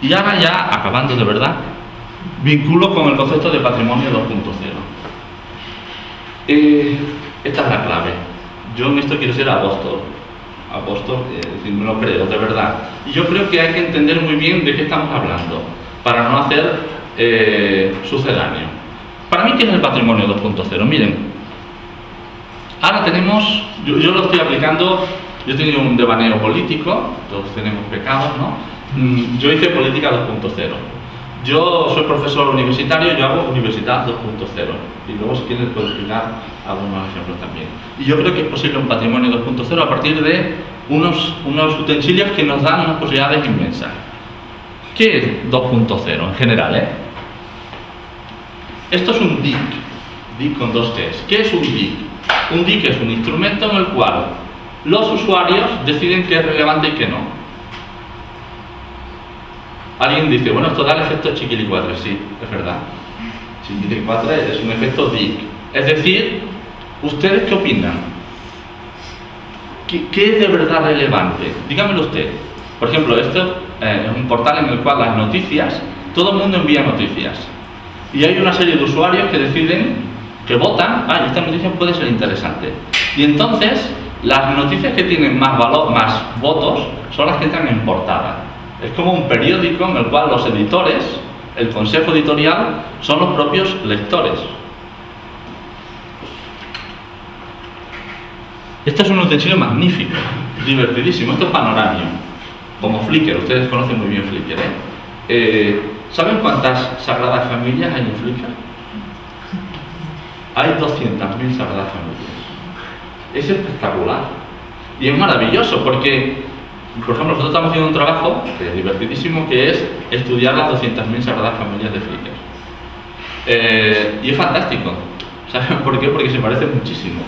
Y ahora ya, acabando de verdad, vinculo con el concepto de patrimonio 2.0. Esta es la clave. Yo en esto quiero ser apóstol, decir, me lo creo, de verdad. Y yo creo que hay que entender muy bien de qué estamos hablando, para no hacer sucedáneo. Para mí, ¿qué es el patrimonio 2.0? Miren, ahora tenemos, yo lo estoy aplicando, yo he tenido un devaneo político, todos tenemos pecados, ¿no? Yo hice política 2.0. Yo soy profesor universitario, yo hago universidad 2.0. Y luego, si quieres, puedo explicar algunos ejemplos también. Y yo creo que es posible un patrimonio 2.0 a partir de unos utensilios que nos dan unas posibilidades inmensas. ¿Qué es 2.0 en general, Esto es un DIC con dos T's. ¿Qué es un DIC? Un DIC es un instrumento en el cual los usuarios deciden qué es relevante y qué no. Alguien dice, bueno, esto da el efecto chiquilicuatre. Sí, es verdad. Chiquilicuatre es un efecto DIC. Es decir, ¿ustedes qué opinan? ¿Qué es de verdad relevante? Dígamelo usted. Por ejemplo, esto es un portal en el cual las noticias, todo el mundo envía noticias. Y hay una serie de usuarios que deciden, que votan, esta noticia puede ser interesante. Y entonces, las noticias que tienen más valor, más votos, son las que entran en portada. Es como un periódico en el cual los editores, el consejo editorial, son los propios lectores. Esto es un utensilio magnífico, divertidísimo. Esto es panoramio, como Flickr. Ustedes conocen muy bien Flickr, ¿Saben cuántas Sagradas Familias hay en Flickr? Hay 200.000 Sagradas Familias. Es espectacular. Y es maravilloso porque, por ejemplo, nosotros estamos haciendo un trabajo que es divertidísimo, que es estudiar las 200.000 Sagradas Familias de Flickr. Y es fantástico. ¿Saben por qué? Porque se parece muchísimo.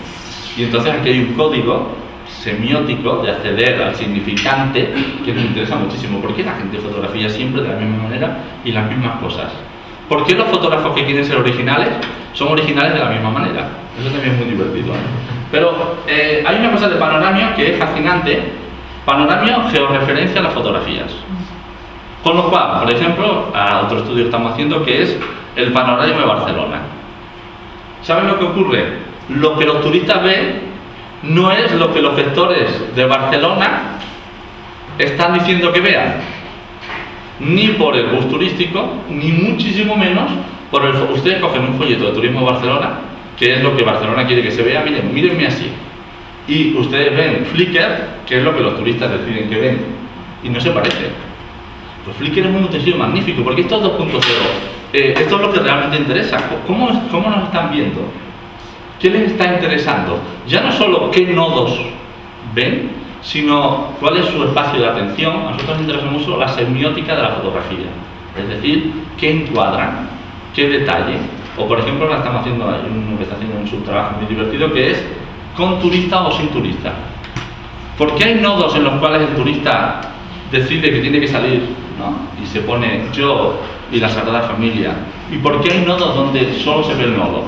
Y entonces aquí hay un código semiótico de acceder al significante que nos interesa muchísimo. ¿Por qué la gente fotografía siempre de la misma manera y las mismas cosas? ¿Por qué los fotógrafos que quieren ser originales son originales de la misma manera? Eso también es muy divertido, Pero hay una cosa de panoramio que es fascinante. Panoramio georreferencia las fotografías. Con lo cual, por ejemplo, otro estudio que estamos haciendo que es el panoramio de Barcelona. ¿Saben lo que ocurre? Lo que los turistas ven no es lo que los gestores de Barcelona están diciendo que vean, ni por el bus turístico, ni muchísimo menos por el... Ustedes cogen un folleto de turismo de Barcelona, que es lo que Barcelona quiere que se vea, miren, mírenme así, y ustedes ven Flickr, que es lo que los turistas deciden que ven, y no se parece. Pues Flickr es un utensilio magnífico, porque esto es 2.0. Esto es lo que realmente interesa. ¿Cómo nos están viendo? ¿Qué les está interesando? Ya no solo qué nodos ven, sino cuál es su espacio de atención. A nosotros nos interesa mucho la semiótica de la fotografía, es decir, qué encuadran, qué detalle. O por ejemplo, estamos haciendo, uno que está haciendo un subtrabajo muy divertido que es con turista o sin turista. ¿Por qué hay nodos en los cuales el turista decide que tiene que salir, ¿no? Y se pone yo y la Sagrada Familia? ¿Y por qué hay nodos donde solo se ve el nodo?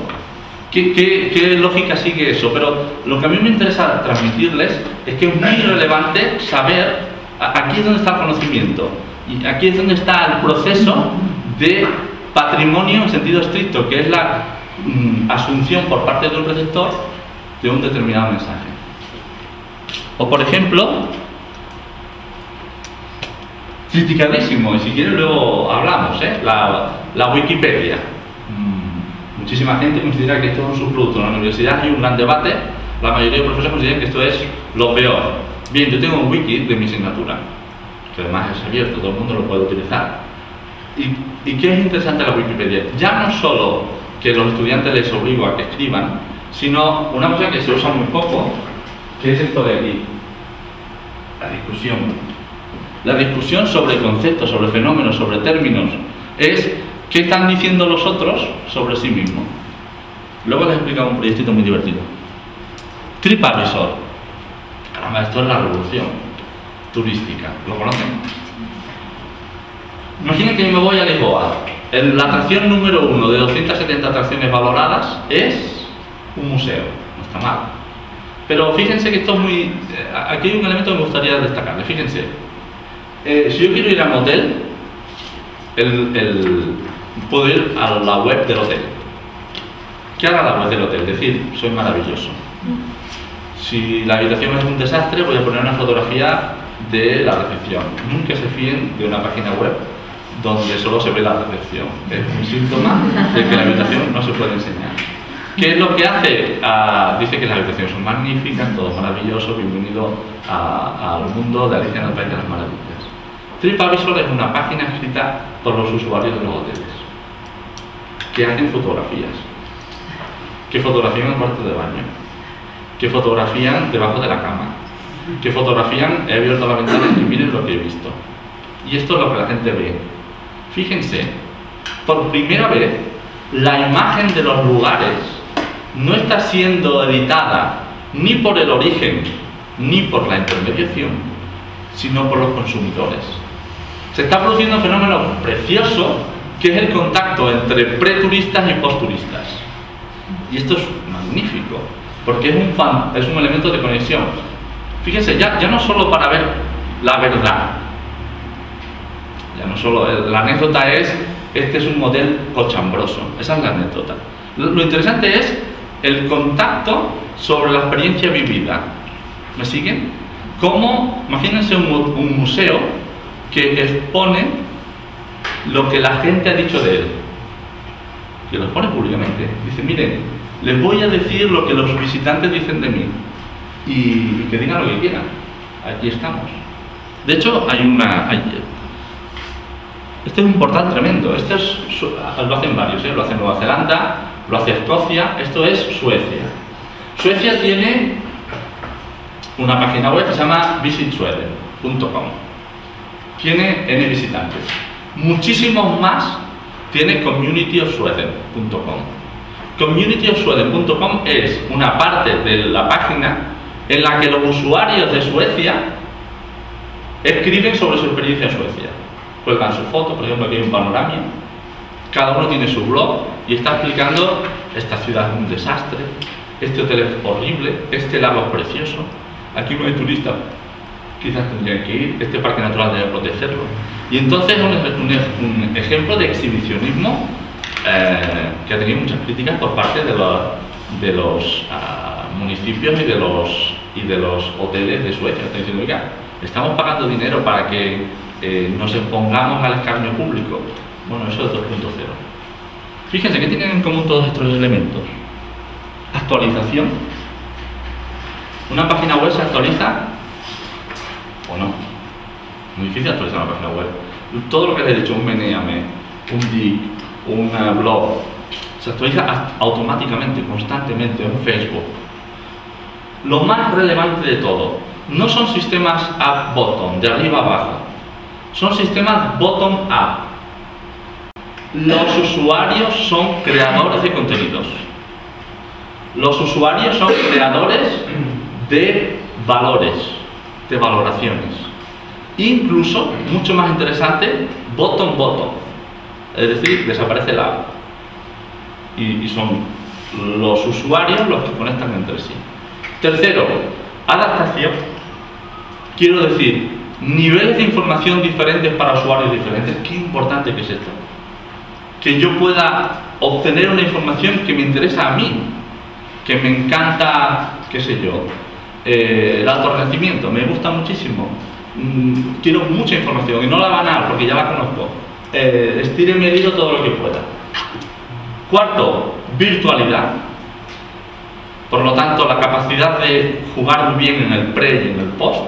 ¿Qué lógica sigue eso? Pero lo que a mí me interesa transmitirles es que es muy relevante saber, aquí es donde está el conocimiento, y aquí es donde está el proceso de patrimonio en sentido estricto, que es la asunción por parte de un receptor de un determinado mensaje. O por ejemplo, criticadísimo, y si quieren luego hablamos, la Wikipedia. Muchísima gente considera que esto es un subproducto. En la universidad hay un gran debate. La mayoría de profesores consideran que esto es lo peor. Bien, yo tengo un wiki de mi asignatura, que además es abierto, todo el mundo lo puede utilizar. ¿Y qué es interesante de la Wikipedia? Ya no solo que los estudiantes les obligo a que escriban, sino una cosa que se usa muy poco, que es esto de aquí, la discusión. La discusión sobre conceptos, sobre fenómenos, sobre términos, es ¿qué están diciendo los otros sobre sí mismos? Luego les he explicado un proyectito muy divertido. TripAdvisor. Caramba, esto es la revolución turística. ¿Lo conocen? Imaginen que yo me voy a Lisboa. La atracción número 1 de 270 atracciones valoradas es un museo. No está mal. Pero fíjense que esto es muy... Aquí hay un elemento que me gustaría destacarle. Fíjense. Si yo quiero ir a un hotel, puedo ir a la web del hotel. ¿Qué hará la web del hotel? Decir, soy maravilloso. Si la habitación es un desastre, voy a poner una fotografía de la recepción. Nunca se fíen de una página web donde solo se ve la recepción. Es un síntoma de que la habitación no se puede enseñar. ¿Qué es lo que hace? Dice que las habitaciones son magníficas, todo maravilloso, bienvenido al mundo de Alicia en el País de las Maravillas. TripAdvisor es una página escrita por los usuarios de los hoteles que hacen fotografías, que fotografían el cuarto de baño, que fotografían debajo de la cama, que fotografían, he abierto la ventana y miren lo que he visto. Y esto es lo que la gente ve. Fíjense, por primera vez, la imagen de los lugares no está siendo editada ni por el origen, ni por la intermediación, sino por los consumidores. Se está produciendo un fenómeno precioso, que es el contacto entre preturistas y postturistas. Y esto es magnífico, porque es un elemento de conexión. Fíjense, ya no solo para ver la verdad, ya no solo, la anécdota es, este es un modelo cochambroso, esa es la anécdota. Lo interesante es el contacto sobre la experiencia vivida. ¿Me siguen? Como, imagínense un museo que expone lo que la gente ha dicho de él, que lo expone públicamente. Dice, miren, les voy a decir lo que los visitantes dicen de mí y que digan lo que quieran. Aquí estamos. De hecho, este es un portal tremendo. Lo hacen varios, lo hace Nueva Zelanda, lo hace Escocia, esto es Suecia. Suecia tiene una página web que se llama visitsweden.com. Tiene N visitantes. Muchísimos más tiene communityofsweden.com. Communityofsweden.com es una parte de la página en la que los usuarios de Suecia escriben sobre su experiencia en Suecia. Cuelgan su foto, por ejemplo aquí hay un panorama, cada uno tiene su blog y está explicando: esta ciudad es un desastre, este hotel es horrible, este lago es precioso, aquí no hay turistas, quizás tendrían que ir, este parque natural debe protegerlo. Y entonces un ejemplo de exhibicionismo que ha tenido muchas críticas por parte de los municipios y de los hoteles de Suecia. Están diciendo, oiga, estamos pagando dinero para que nos expongamos al escarnio público. Bueno, eso es 2.0. Fíjense que tienen en común todos estos elementos. Actualización. Una página web se actualiza o no. Muy difícil actualizar una página web. Todo lo que les he dicho, un Meneame, un Dig, un blog, se actualiza automáticamente, constantemente, un Facebook. Lo más relevante de todo, no son sistemas up-bottom, de arriba abajo, son sistemas bottom-up. Los usuarios son creadores de contenidos. Los usuarios son creadores de valores, de valoraciones. Incluso, mucho más interesante, bottom-bottom. Es decir, desaparece la A. Y son los usuarios los que conectan entre sí. Tercero, adaptación. Quiero decir, niveles de información diferentes para usuarios diferentes. Qué importante que es esto. Que yo pueda obtener una información que me interesa a mí, que me encanta, qué sé yo, el alto rendimiento, me gusta muchísimo. Quiero mucha información y no la van a dar porque ya la conozco. Estire y medido todo lo que pueda. Cuarto, virtualidad. Por lo tanto, la capacidad de jugar muy bien en el pre y en el post.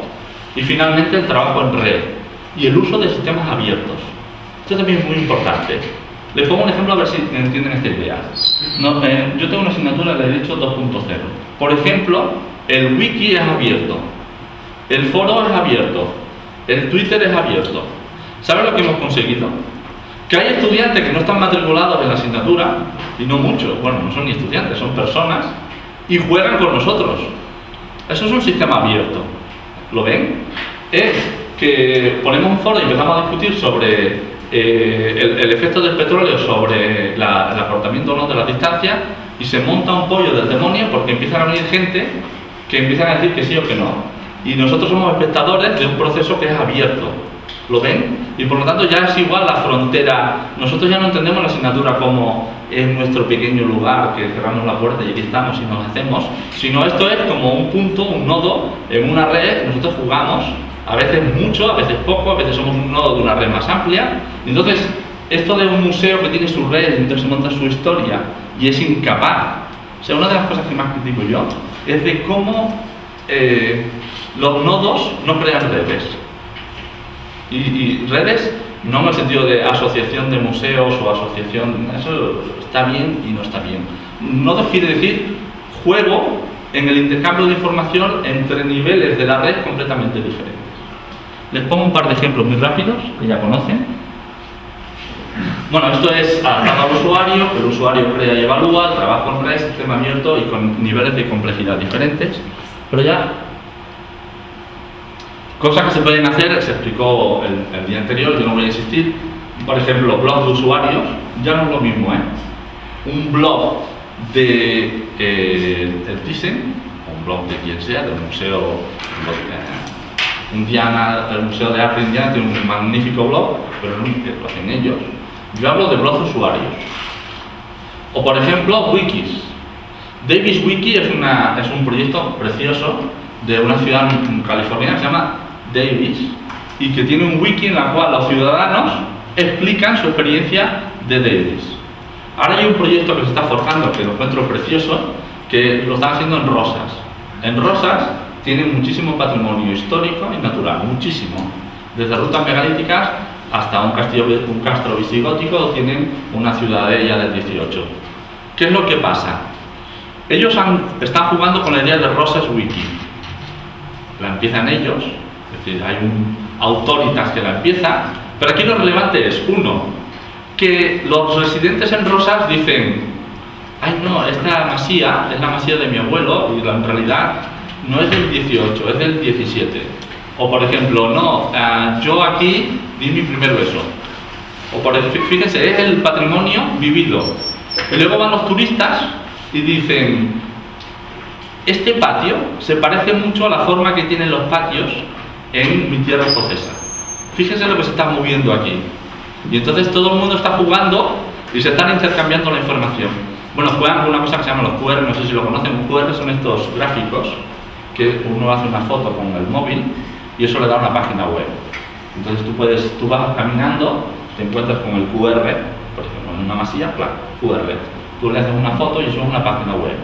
Y finalmente, el trabajo en red y el uso de sistemas abiertos. Esto también es muy importante. Les pongo un ejemplo a ver si entienden esta idea. Yo tengo una asignatura, les he dicho 2.0. Por ejemplo, el wiki es abierto, el foro es abierto, el Twitter es abierto. ¿Saben lo que hemos conseguido? Que hay estudiantes que no están matriculados en la asignatura, y no muchos, bueno, no son ni estudiantes, son personas, y juegan con nosotros. Eso es un sistema abierto. ¿Lo ven? Es que ponemos un foro y empezamos a discutir sobre el efecto del petróleo sobre el acortamiento o no de las distancias, y se monta un pollo del demonio porque empiezan a venir gente que empiezan a decir que sí o que no. Y nosotros somos espectadores de un proceso que es abierto. ¿Lo ven? Y por lo tanto ya es igual la frontera. Nosotros ya no entendemos la asignatura como es nuestro pequeño lugar que cerramos la puerta y aquí estamos y nos hacemos, sino esto es como un punto, un nodo en una red. Nosotros jugamos, a veces mucho, a veces poco, a veces somos un nodo de una red más amplia. Entonces, esto de un museo que tiene su red, entonces se monta su historia y es incapaz. O sea, una de las cosas que más critico yo es de cómo los nodos no crean redes. Y redes no en el sentido de asociación de museos o asociación, eso está bien y no está bien. Nodos quiere decir juego en el intercambio de información entre niveles de la red completamente diferentes. Les pongo un par de ejemplos muy rápidos que ya conocen. Bueno, esto es adaptado al usuario, el usuario crea y evalúa, trabajo en red, sistema abierto y con niveles de complejidad diferentes. Pero ya, cosas que se pueden hacer, se explicó el día anterior, yo no voy a insistir. Por ejemplo, blogs de usuarios, ya no es lo mismo, ¿eh? Un blog de el Thyssen, un blog de quien sea, del museo Indiana, el Museo de Arte Indiana tiene un magnífico blog, pero no lo hacen ellos. Yo hablo de blogs de usuarios. O por ejemplo, wikis. Davis Wiki es un proyecto precioso de una ciudad californiana que se llama Davis y que tiene un wiki en la cual los ciudadanos explican su experiencia de Davis. Ahora hay un proyecto que se está forjando, que lo encuentro precioso, que lo están haciendo en Rosas. En Rosas tienen muchísimo patrimonio histórico y natural, muchísimo. Desde rutas megalíticas hasta un castro visigótico, tienen una ciudadela del 18. ¿Qué es lo que pasa? Ellos están jugando con la idea de Rosas Wiki. La empiezan ellos, es decir, hay un autoritas que la empieza, pero aquí lo relevante es, uno, que los residentes en Rosas dicen: ay no, esta masía es la masía de mi abuelo y en realidad no es del 18, es del 17. O por ejemplo, no, yo aquí di mi primer beso. O por ejemplo, fíjense, es el patrimonio vivido. Y luego van los turistas y dicen: este patio se parece mucho a la forma que tienen los patios en mi tierra escocesa. Fíjense lo que se está moviendo aquí. Y entonces todo el mundo está jugando y se están intercambiando la información. Bueno, juegan con una cosa que se llama los QR, no sé si lo conocen. QR son estos gráficos que uno hace una foto con el móvil y eso le da una página web. Entonces tú vas caminando, te encuentras con el QR, por ejemplo, en una masilla, claro, QR. Tú le haces una foto y eso es una página web.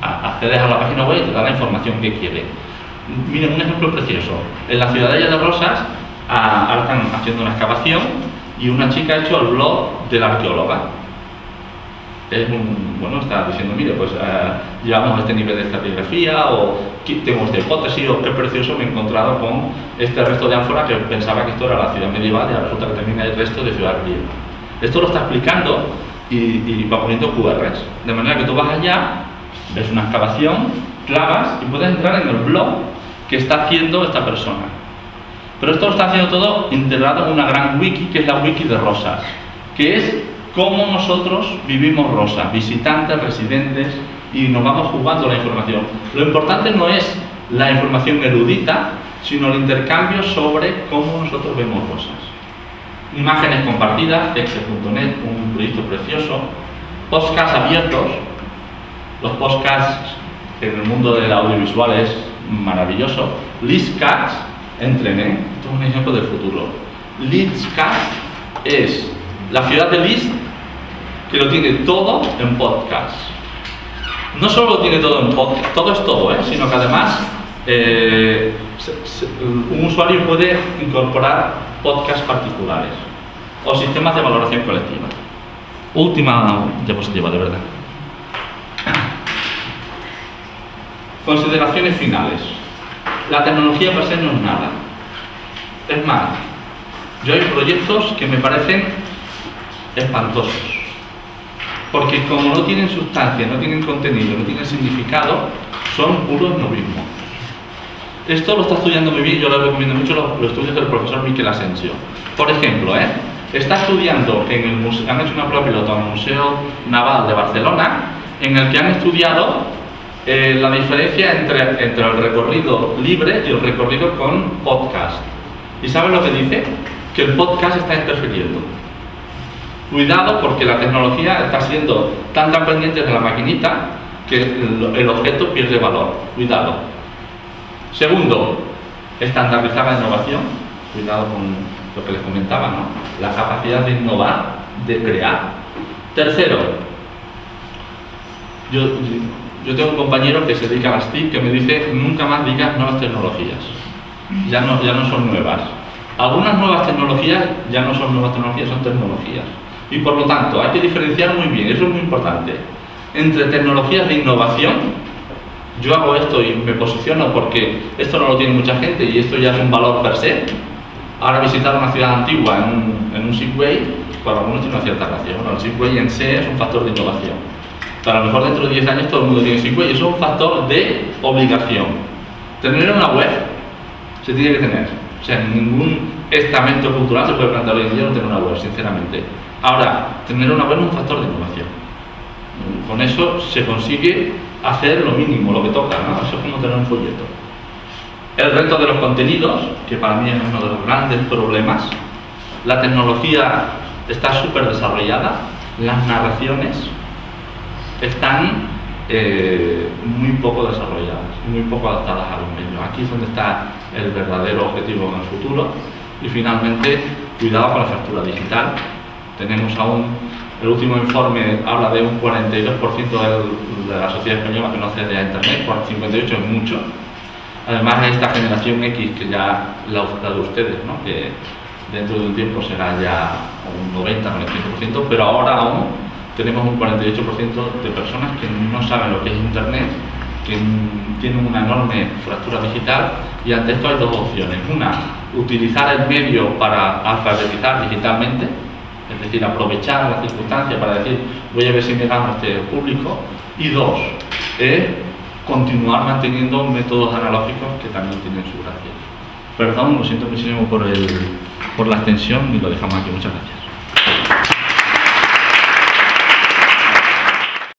Accedes a la página web y te da la información que quiere. Miren, un ejemplo precioso. En la ciudadela de Rosas ahora están haciendo una excavación y una chica ha hecho el blog de la arqueóloga. Bueno, está diciendo: mire, pues llevamos a este nivel de estratigrafía, o tengo esta hipótesis, o qué precioso me he encontrado con este resto de ánfora que pensaba que esto era la ciudad medieval y resulta que también hay resto de ciudad griega. Esto lo está explicando y va poniendo QRs, de manera que tú vas allá, ves una excavación, clavas y puedes entrar en el blog que está haciendo esta persona. Pero esto lo está haciendo todo integrado en una gran wiki, que es la wiki de Rosas, que es cómo nosotros vivimos Rosas, visitantes, residentes, y nos vamos jugando la información. Lo importante no es la información erudita, sino el intercambio sobre cómo nosotros vemos Rosas. Imágenes compartidas, exe.net, un proyecto precioso. Podcasts abiertos. Los podcasts en el mundo del audiovisual es maravilloso. Listcast, entrené, esto es un ejemplo del futuro. Listcast es la ciudad de List, que lo tiene todo en podcast. No solo lo tiene todo en podcast, todo es todo, sino que además un usuario puede incorporar podcasts particulares o sistemas de valoración colectiva. Última diapositiva, de verdad. Consideraciones finales. La tecnología per se no es nada. Es más, yo hay proyectos que me parecen espantosos, porque como no tienen sustancia, no tienen contenido, no tienen significado, son puros novismos. Esto lo está estudiando muy bien, yo le recomiendo mucho los estudios del profesor Miquel Asensio. Por ejemplo, está estudiando en el museo, han hecho una prueba piloto en el Museo Naval de Barcelona, en el que han estudiado la diferencia entre el recorrido libre y el recorrido con podcast. ¿Y saben lo que dice? Que el podcast está interfiriendo. Cuidado porque la tecnología está siendo tan pendiente de la maquinita que el objeto pierde valor. Cuidado. Segundo, estandarizar la innovación. Cuidado con lo que les comentaba, ¿no? La capacidad de innovar, de crear. Tercero, yo tengo un compañero que se dedica a las TIC que me dice: nunca más digas nuevas tecnologías. Ya no son nuevas. Algunas nuevas tecnologías ya no son nuevas tecnologías, son tecnologías. Y por lo tanto, hay que diferenciar muy bien, eso es muy importante, entre tecnologías de innovación. Yo hago esto y me posiciono porque esto no lo tiene mucha gente y esto ya es un valor per se. Ahora visitar una ciudad antigua en un Segway, para algunos tiene una cierta gracia. Bueno, el Segway en sí es un factor de innovación. Pero a lo mejor dentro de 10 años todo el mundo tiene Segway y eso es un factor de obligación. Tener una web se tiene que tener. O sea, ningún estamento cultural se puede plantear hoy en día no tener una web, sinceramente. Ahora, tener una web es un factor de innovación. Con eso se consigue hacer lo mínimo, lo que toca, ¿no? Eso es como tener un folleto. El reto de los contenidos, que para mí es uno de los grandes problemas. La tecnología está súper desarrollada, las narraciones están muy poco desarrolladas, muy poco adaptadas a los medios. Aquí es donde está el verdadero objetivo en el futuro. Y finalmente, cuidado con la fractura digital. Tenemos aún, el último informe habla de un 42% de la sociedad española que no accede a Internet, 58% es mucho. Además de esta generación X, que ya la de ustedes, ¿no? Que dentro de un tiempo será ya un 90-95%, pero ahora aún tenemos un 48% de personas que no saben lo que es Internet, que tienen una enorme fractura digital, y ante esto hay dos opciones. Una, utilizar el medio para alfabetizar digitalmente, es decir, aprovechar la circunstancia para decir voy a ver si me gano este público, y dos, continuar manteniendo métodos analógicos que también tienen su gracia. Perdón, lo siento muchísimo por la extensión y lo dejamos aquí. Muchas gracias.